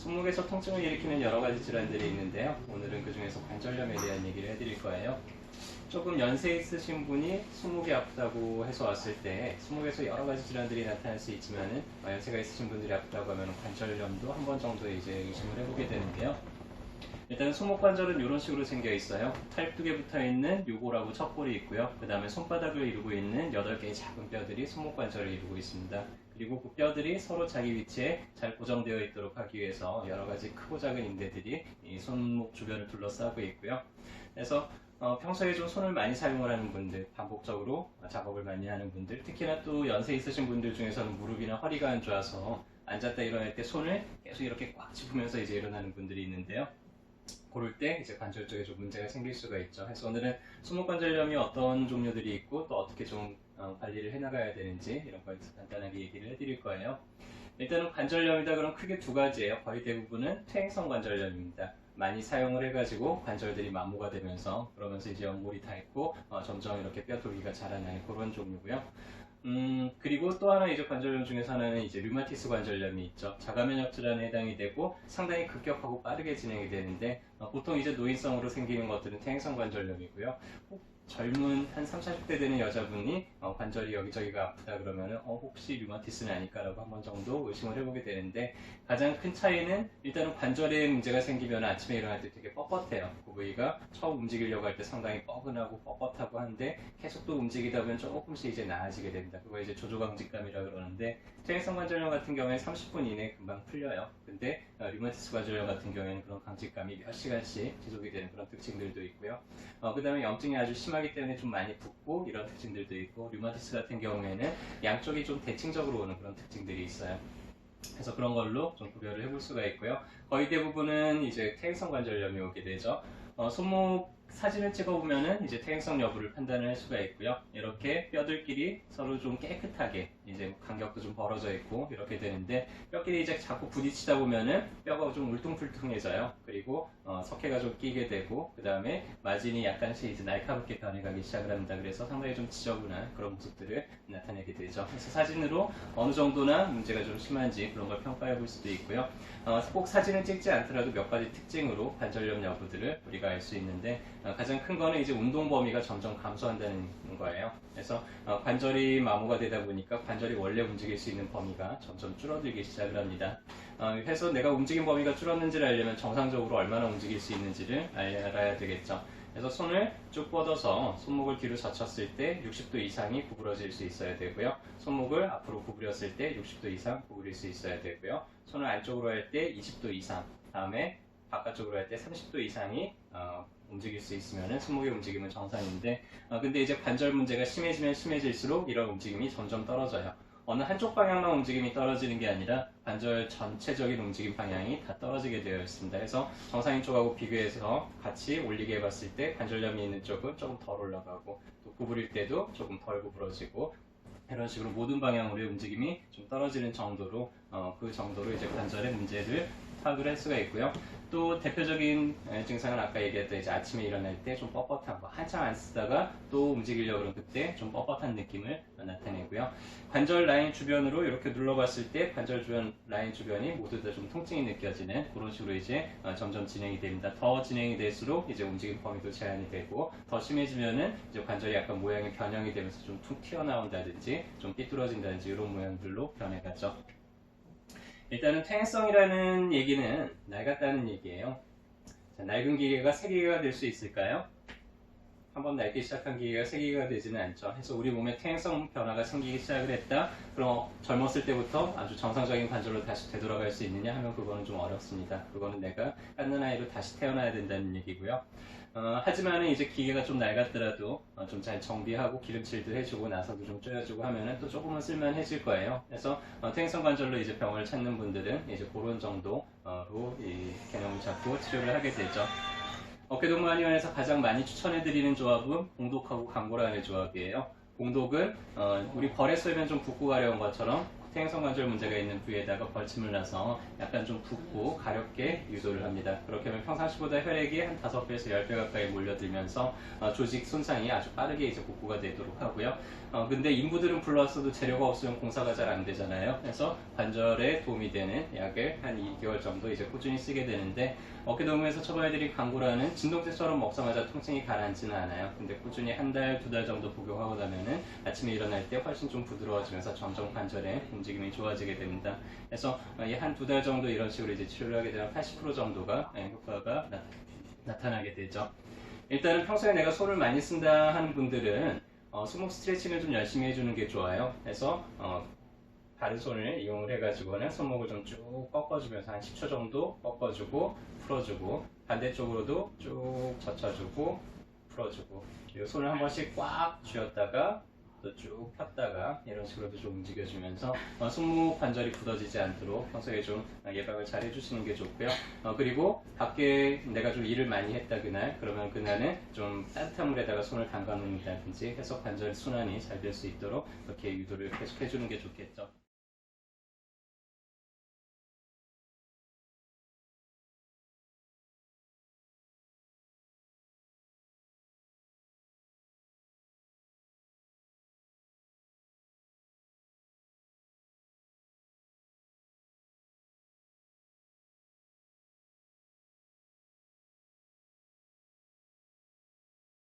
손목에서 통증을 일으키는 여러 가지 질환들이 있는데요. 오늘은 그 중에서 관절염에 대한 얘기를 해드릴 거예요. 조금 연세 있으신 분이 손목이 아프다고 해서 왔을 때 손목에서 여러 가지 질환들이 나타날 수 있지만은 연세가 있으신 분들이 아프다고 하면 관절염도 한 번 정도 이제 의심을 해보게 되는데요. 일단 손목 관절은 이런 식으로 생겨 있어요. 팔뚝에 붙어 있는 요골하고 척골이 있고요. 그 다음에 손바닥을 이루고 있는 8개의 작은 뼈들이 손목 관절을 이루고 있습니다. 그리고 그 뼈들이 서로 자기 위치에 잘 고정되어 있도록 하기 위해서 여러 가지 크고 작은 인대들이 이 손목 주변을 둘러싸고 있고요. 그래서 평소에 좀 손을 많이 사용을 하는 분들, 반복적으로 작업을 많이 하는 분들, 특히나 또 연세 있으신 분들 중에서는 무릎이나 허리가 안 좋아서 앉았다 일어날 때 손을 계속 이렇게 꽉 짚으면서 이제 일어나는 분들이 있는데요. 그럴 때 이제 관절 쪽에 좀 문제가 생길 수가 있죠. 그래서 오늘은 손목 관절염이 어떤 종류들이 있고 또 어떻게 좀 관리를 해나가야 되는지 이런 거에 대해서 간단하게 얘기를 해드릴 거예요. 일단은 관절염이다 그럼 크게 두 가지예요. 거의 대부분은 퇴행성 관절염입니다. 많이 사용을 해가지고 관절들이 마모가 되면서 그러면서 이제 연골이 닳고 점점 이렇게 뼈 돌기가 자라나는 그런 종류고요. 그리고 또 하나 이제 관절염 중에서 하나는 이제 류마티스 관절염이 있죠. 자가면역 질환에 해당이 되고 상당히 급격하고 빠르게 진행이 되는데 보통 이제 노인성으로 생기는 것들은 퇴행성 관절염이고요. 젊은 한 30, 40대 되는 여자분이 관절이 여기저기가 아프다 그러면은 혹시 류마티스는 아닐까라고 한 번 정도 의심을 해보게 되는데 가장 큰 차이는 일단은 관절에 문제가 생기면 아침에 일어날 때 되게 뻣뻣해요. 그 부위가 처음 움직이려고 할 때 상당히 뻐근하고 뻣뻣하고 한데 계속 또 움직이다 보면 조금씩 이제 나아지게 됩니다. 그거 이제 조조강직감이라 그러는데 퇴행성 관절염 같은 경우에 30분 이내에 금방 풀려요. 근데 류마티스 관절염 같은 경우에는 그런 강직감이 몇 시간씩 지속이 되는 그런 특징들도 있고요. 그 다음에 염증이 아주 심하기 때문에 좀 많이 붓고 이런 특징들도 있고 류마티스 같은 경우에는 양쪽이 좀 대칭적으로 오는 그런 특징들이 있어요. 그래서 그런 걸로 좀 구별을 해볼 수가 있고요. 거의 대부분은 이제 퇴행성 관절염이 오게 되죠. 손목 사진을 찍어보면은 이제 퇴행성 여부를 판단을 할 수가 있고요. 이렇게 뼈들끼리 서로 좀 깨끗하게 이제 간격도 좀 벌어져 있고 이렇게 되는데 뼈끼리 이제 자꾸 부딪히다 보면은 뼈가 좀 울퉁불퉁해져요. 그리고 석회가 좀 끼게 되고 그 다음에 마진이 약간씩 이제 날카롭게 변해가기 시작을 합니다. 그래서 상당히 좀 지저분한 그런 모습들을 나타내게 되죠. 그래서 사진으로 어느 정도나 문제가 좀 심한지 그런 걸 평가해 볼 수도 있고요. 꼭 사진을 찍지 않더라도 몇 가지 특징으로 관절염 여부들을 우리가 알 수 있는데 가장 큰 거는 이제 운동 범위가 점점 감소한다는 거예요. 그래서 관절이 마모가 되다 보니까 관절이 원래 움직일 수 있는 범위가 점점 줄어들기 시작을 합니다. 그래서 내가 움직임 범위가 줄었는지를 알려면 정상적으로 얼마나 움직일 수 있는지를 알아야 되겠죠. 그래서 손을 쭉 뻗어서 손목을 뒤로 젖혔을 때 60도 이상이 구부러질 수 있어야 되고요. 손목을 앞으로 구부렸을 때 60도 이상 구부릴 수 있어야 되고요. 손을 안쪽으로 할 때 20도 이상, 다음에 바깥쪽으로 할 때 30도 이상이 움직일 수 있으면 손목의 움직임은 정상인데 근데 이제 관절 문제가 심해지면 심해질수록 이런 움직임이 점점 떨어져요. 어느 한쪽 방향만 움직임이 떨어지는 게 아니라 관절 전체적인 움직임 방향이 다 떨어지게 되어 있습니다. 그래서 정상인 쪽하고 비교해서 같이 올리게 해봤을 때 관절염이 있는 쪽은 조금 덜 올라가고 또 구부릴 때도 조금 덜 구부러지고 이런 식으로 모든 방향으로의 움직임이 좀 떨어지는 정도로 그 정도로 이제 관절의 문제를 파악을 할 수가 있고요. 또 대표적인 증상은 아까 얘기했던 이제 아침에 일어날 때 좀 뻣뻣한 거, 한참 안 쓰다가 또 움직이려고 그러면 그때 좀 뻣뻣한 느낌을 나타내고요. 관절 라인 주변으로 이렇게 눌러봤을 때 관절 주변 라인 주변이 모두 다 좀 통증이 느껴지는 그런 식으로 이제 점점 진행이 됩니다. 더 진행이 될수록 이제 움직임 범위도 제한이 되고 더 심해지면은 이제 관절이 약간 모양이 변형이 되면서 좀 툭 튀어나온다든지 좀 삐뚤어진다든지 이런 모양들로 변해가죠. 일단은 퇴행성이라는 얘기는 낡았다는 얘기예요. 자, 낡은 기계가 새 기계가 될 수 있을까요? 한번 낡기 시작한 기계가 새 기계가 되지는 않죠. 그래서 우리 몸에 퇴행성 변화가 생기기 시작을 했다. 그럼 젊었을 때부터 아주 정상적인 관절로 다시 되돌아갈 수 있느냐 하면 그거는 좀 어렵습니다. 그거는 내가 갓난아이로 다시 태어나야 된다는 얘기고요. 하지만은 이제 기계가 좀 낡았더라도 좀 잘 정비하고 기름칠도 해주고 나사도 좀 조여주고 하면은 또 조금은 쓸만해질 거예요. 그래서 퇴행성 관절로 이제 병을 찾는 분들은 이제 그런 정도로 이 개념을 잡고 치료를 하게 되죠. 어깨동무한의원에서 가장 많이 추천해드리는 조합은 공독하고 강고라는 조합이에요. 공독은 우리 벌에 쏘면 좀 붓고 가려운 것처럼 퇴행성 관절 문제가 있는 부위에다가 벌침을 놔서 약간 좀 붓고 가렵게 유도를 합니다. 그렇게 하면 평상시보다 혈액이 한 5배에서 10배 가까이 몰려들면서 조직 손상이 아주 빠르게 이제 복구가 되도록 하고요. 근데 인부들은 불러왔어도 재료가 없으면 공사가 잘 안 되잖아요. 그래서 관절에 도움이 되는 약을 한 2개월 정도 이제 꾸준히 쓰게 되는데, 어깨동무에서 처방해드린 강구라는 진통제처럼 먹자마자 통증이 가라앉지는 않아요. 근데 꾸준히 한 달, 2달 정도 복용하고 나면은 아침에 일어날 때 훨씬 좀 부드러워지면서 점점 관절의 움직임이 좋아지게 됩니다. 그래서 한 2달 정도 이런 식으로 이제 치료를 하게 되면 80% 정도가 효과가 나타나게 되죠. 일단은 평소에 내가 손을 많이 쓴다 하는 분들은 손목 스트레칭을 좀 열심히 해주는 게 좋아요. 그래서 다른 손을 이용을 해가지고는 손목을 좀 쭉 꺾어주면서 한 10초 정도 꺾어주고 풀어주고, 반대쪽으로도 쭉 젖혀주고 풀어주고, 그리고 손을 한 번씩 꽉 쥐었다가 또 쭉 폈다가 이런 식으로도 좀 움직여주면서 손목 관절이 굳어지지 않도록 평소에 좀 예방을 잘 해주시는 게 좋고요. 그리고 밖에 내가 좀 일을 많이 했다 그러면 그날은 좀 따뜻한 물에다가 손을 담가 놓는다든지 해서 관절 순환이 잘 될 수 있도록 그렇게 유도를 계속 해주는 게 좋겠죠.